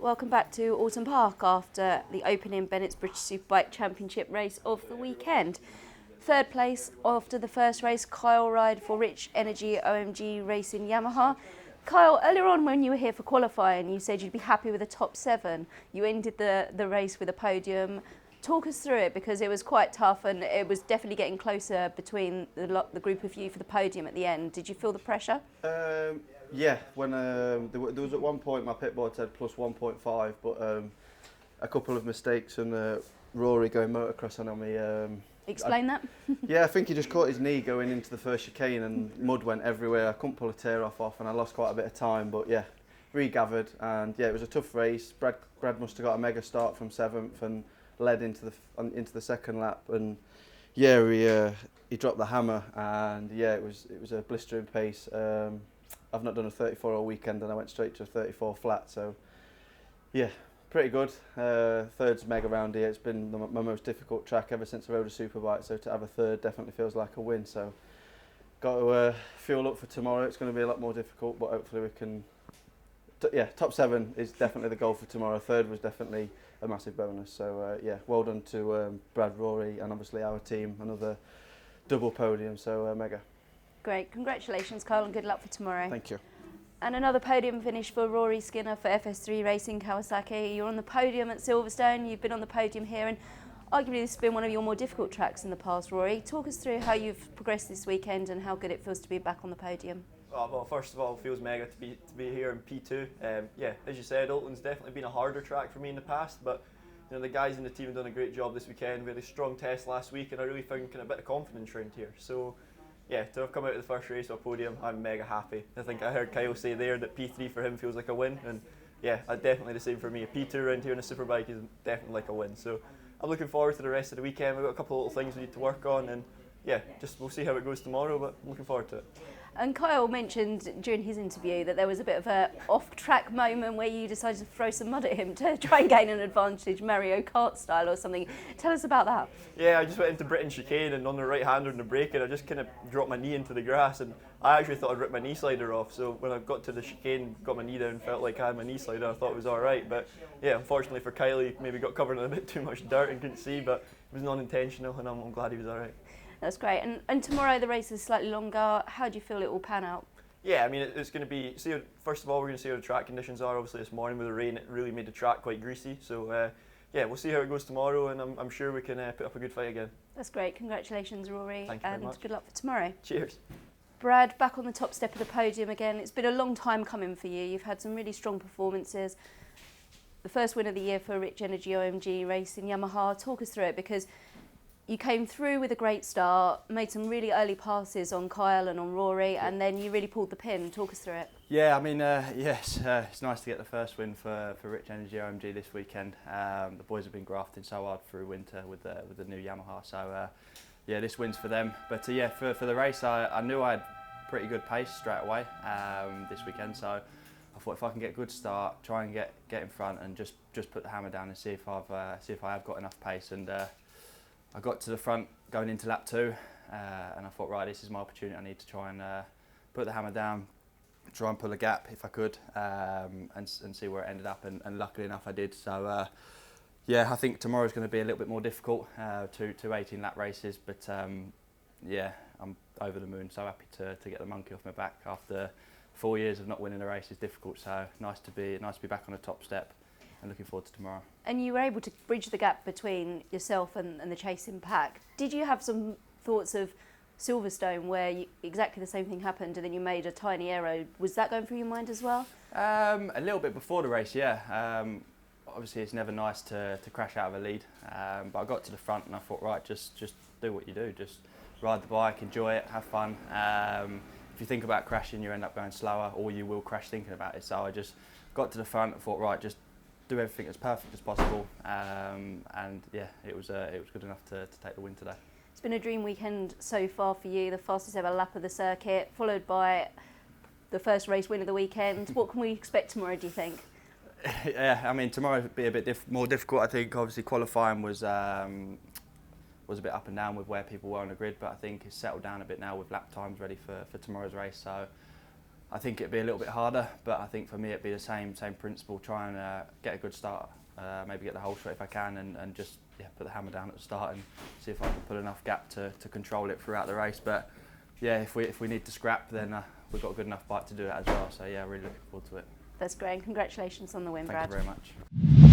welcome back to Oulton Park after the opening Bennetts British Superbike Championship race of the weekend. Third place after the first race, Kyle Ryde for Rich Energy OMG Racing Yamaha. Kyle, earlier on when you were here for qualifying, you said you'd be happy with a top 7. You ended the race with a podium. Talk us through it, because it was quite tough and it was definitely getting closer between the group of you for the podium at the end. Did you feel the pressure? Yeah, when there was at one point my pit board said plus 1.5, but a couple of mistakes and Rory going motocrossing on me. Explain that. Yeah, I think he just caught his knee going into the first chicane and mud went everywhere. I couldn't pull a tear off and I lost quite a bit of time, but yeah, regathered, and yeah, it was a tough race. Brad must have got a mega start from 7th and led into the second lap, and yeah, he dropped the hammer, and yeah, it was a blistering pace. I've not done a 34 all weekend and I went straight to a 34 flat, so yeah, pretty good. Third's mega round here. It's been my most difficult track ever since I rode a superbike, so to have a third definitely feels like a win. So got to fuel up for tomorrow. It's going to be a lot more difficult, but hopefully we can. Yeah, top 7 is definitely the goal for tomorrow. Third was definitely a massive bonus. So yeah, well done to Brad, Rory, and obviously our team. Another double podium, so mega. Great, congratulations Kyle, and good luck for tomorrow. Thank you. And another podium finish for Rory Skinner for FS3 Racing Kawasaki. You're on the podium at Silverstone, you've been on the podium here, and arguably this has been one of your more difficult tracks in the past, Rory. Talk us through how you've progressed this weekend and how good it feels to be back on the podium. Well, first of all, it feels mega to be here in P2. Yeah, as you said, Oulton's definitely been a harder track for me in the past, but you know, the guys in the team have done a great job this weekend. We had a strong test last week, and I really found kind of a bit of confidence around here. So yeah, to have come out of the first race with a podium, I'm mega happy. I think I heard Kyle say there that P3 for him feels like a win, and yeah, definitely the same for me. A P2 around here in a superbike is definitely like a win. So I'm looking forward to the rest of the weekend. We've got a couple of little things we need to work on, and yeah, just we'll see how it goes tomorrow, but I'm looking forward to it. And Kyle mentioned during his interview that there was a bit of a off-track moment where you decided to throw some mud at him to try and gain an advantage, Mario Kart style or something. Tell us about that. Yeah, I just went into Britain chicane, and on the right-hander in the brake, and I just kind of dropped my knee into the grass, and I actually thought I'd ripped my knee slider off. So when I got to the chicane, got my knee down, felt like I had my knee slider, I thought it was all right. But yeah, unfortunately for Kyle, he maybe got covered in a bit too much dirt and couldn't see, but it was non-intentional, and I'm glad he was all right. That's great. And tomorrow the race is slightly longer. How do you feel it will pan out? Yeah, I mean, it's going to be, first of all, we're going to see how the track conditions are. Obviously this morning with the rain, it really made the track quite greasy. So yeah, we'll see how it goes tomorrow, and I'm sure we can put up a good fight again. That's great. Congratulations, Rory. Thank you very much. And good luck for tomorrow. Cheers. Brad, back on the top step of the podium again. It's been a long time coming for you. You've had some really strong performances. The first win of the year for Rich Energy OMG Racing Yamaha. Talk us through it, because you came through with a great start, made some really early passes on Kyle and on Rory, and then you really pulled the pin. Talk us through it. Yeah, I mean, yes, it's nice to get the first win for Rich Energy OMG this weekend. The boys have been grafting so hard through winter with the new Yamaha, so yeah, this win's for them. But yeah, for the race, I knew I had pretty good pace straight away this weekend, so I thought if I can get a good start, try and get in front and just put the hammer down and see if I have got enough pace. And I got to the front going into lap 2, and I thought, right, this is my opportunity. I need to try and put the hammer down, try and pull a gap if I could, and see where it ended up. And luckily enough, I did. So yeah, I think tomorrow's going to be a little bit more difficult, 2 18 lap races. But yeah, I'm over the moon. So happy to get the monkey off my back after 4 years of not winning a race is difficult. So nice to be back on the top step. And looking forward to tomorrow. And you were able to bridge the gap between yourself and the chasing pack. Did you have some thoughts of Silverstone where exactly the same thing happened and then you made a tiny error? Was that going through your mind as well? A little bit before the race, yeah. Obviously it's never nice to crash out of a lead, but I got to the front and I thought, right, just do what you do. Just ride the bike, enjoy it, have fun. If you think about crashing, you end up going slower, or you will crash thinking about it. So I just got to the front and thought, right, just do everything as perfect as possible, and yeah, it was good enough to take the win today. It's been a dream weekend so far for you, the fastest ever lap of the circuit, followed by the first race win of the weekend. What can we expect tomorrow, do you think? Yeah, I mean, tomorrow will be a bit more difficult. I think obviously qualifying was a bit up and down with where people were on the grid, but I think it's settled down a bit now with lap times ready for tomorrow's race. So I think it'd be a little bit harder, but I think for me it'd be the same principle. Try and get a good start, maybe get the whole straight if I can, and just put the hammer down at the start and see if I can put enough gap to control it throughout the race. But yeah, if we need to scrap, then we've got a good enough bike to do it as well. So yeah, really looking forward to it. That's great. Congratulations on the win, Brad. Thank you very much.